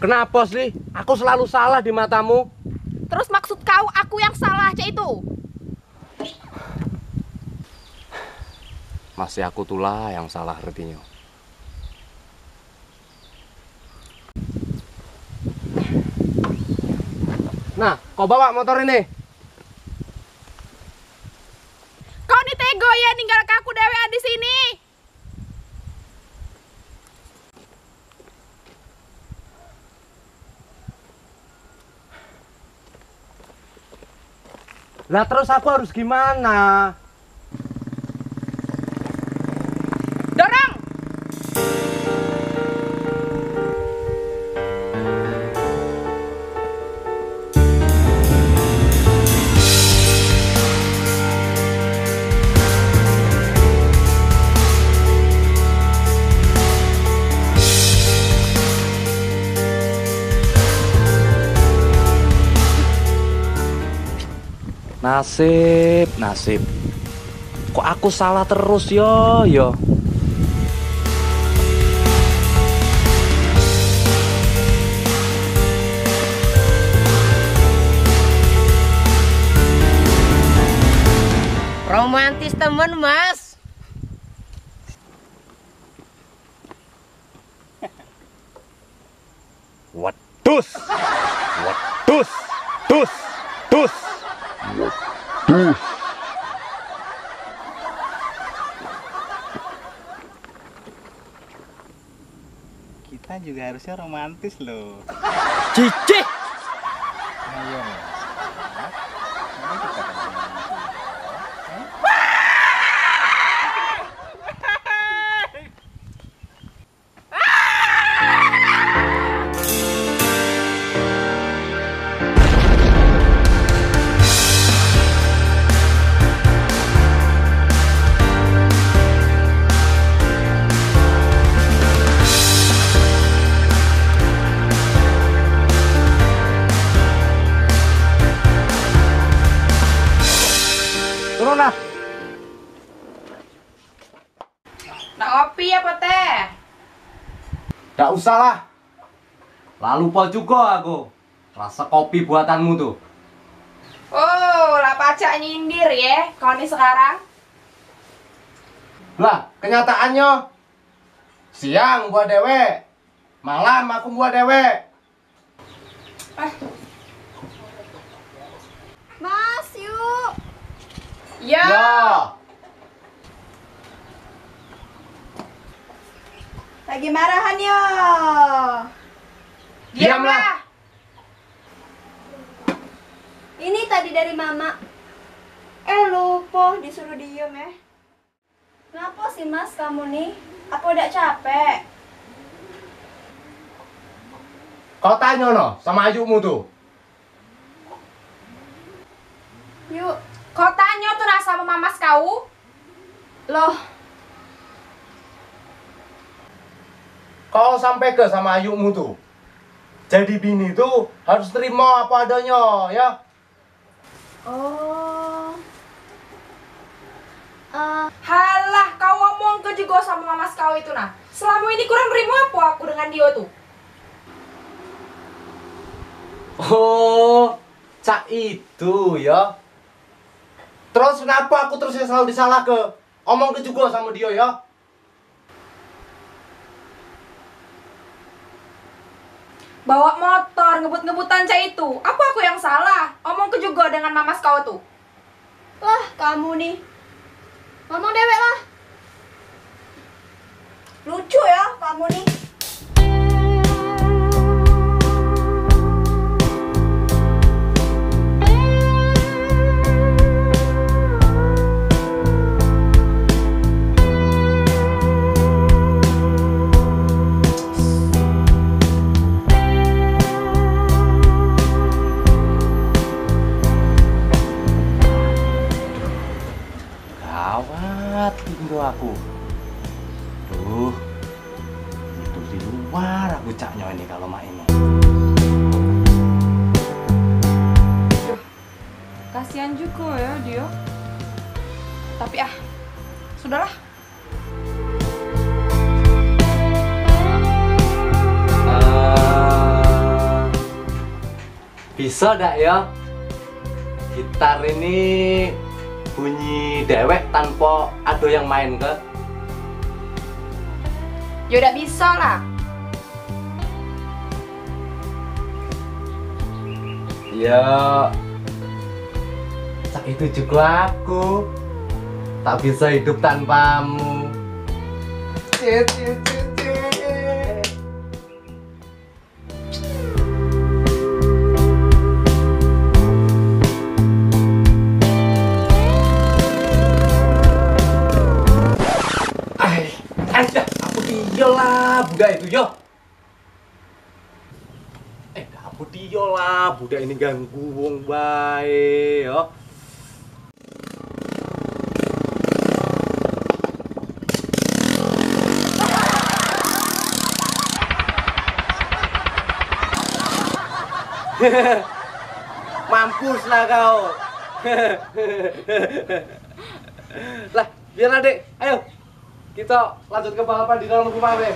Kenapa sih? Aku selalu salah di matamu. Terus maksud kau aku yang salah, Cek itu? Masih aku tulah yang salah artinya. Nah, kau bawa motor ini. Kau nih tego ya ninggal aku dewean di sini. Lah terus aku harus gimana? Dorong. Nasib. Kok aku salah terus yo. Romantis temen, Mas. Waduh. Kita juga harusnya romantis loh. Cicih. Ayo. Mari kita Turun lah. Nak kopi apa teh? Nggak usah lah. Lalu lupa juga aku. Rasa kopi buatanmu tuh. Oh, lah pacak nyindir ya kau nih sekarang. Lah, kenyataannya siang buat dewe, malam aku buat dewe. Mas, yuk. Ya. Lagi marahan yo. Diamlah. Ini tadi dari mama. Lupa disuruh diem ya. Kenapa sih mas kamu nih? Apa udah capek? Kau tanya no sama ayumu tuh. Yuk. Kau tanya tuh rasa sama mamas kau? Loh, Kau sampai ke sama ayumu tuh. Jadi bini tuh harus terima apa adanya ya. oh. Halah, kau ngomong ke juga sama mamas kau itu nah. Selama ini kurang berimu apa aku dengan dia tuh? Oh, cak itu ya. Terus kenapa aku terus yang selalu disalah ke? Omong ke juga sama dia ya. Bawa motor, ngebut-ngebutan cak itu. Apa aku yang salah? Omong ke juga dengan mamas kau tuh. Lah, kamu nih. Ngomong dewek lah. Lucu ya kamu nih. Gawat tinggu aku. Duh, itu di luar aku caknya ini kalau mak ini. Kasihan juga ya dia. Tapi sudahlah. Bisa ndak ya? Gitar ini bunyi dewek tanpa ada yang main ke? Ya udah bisa lah. Ya, cak itu juga aku tak bisa hidup tanpamu. Cit, cit, cit, cit. Dah, aku dia lah, budak itu yo. Aku dia lah, budak ini ganggu wong bae yo. Mampus lah kau. Lah, biarlah dek, ayo kita lanjut ke balapan di dalam rumah be.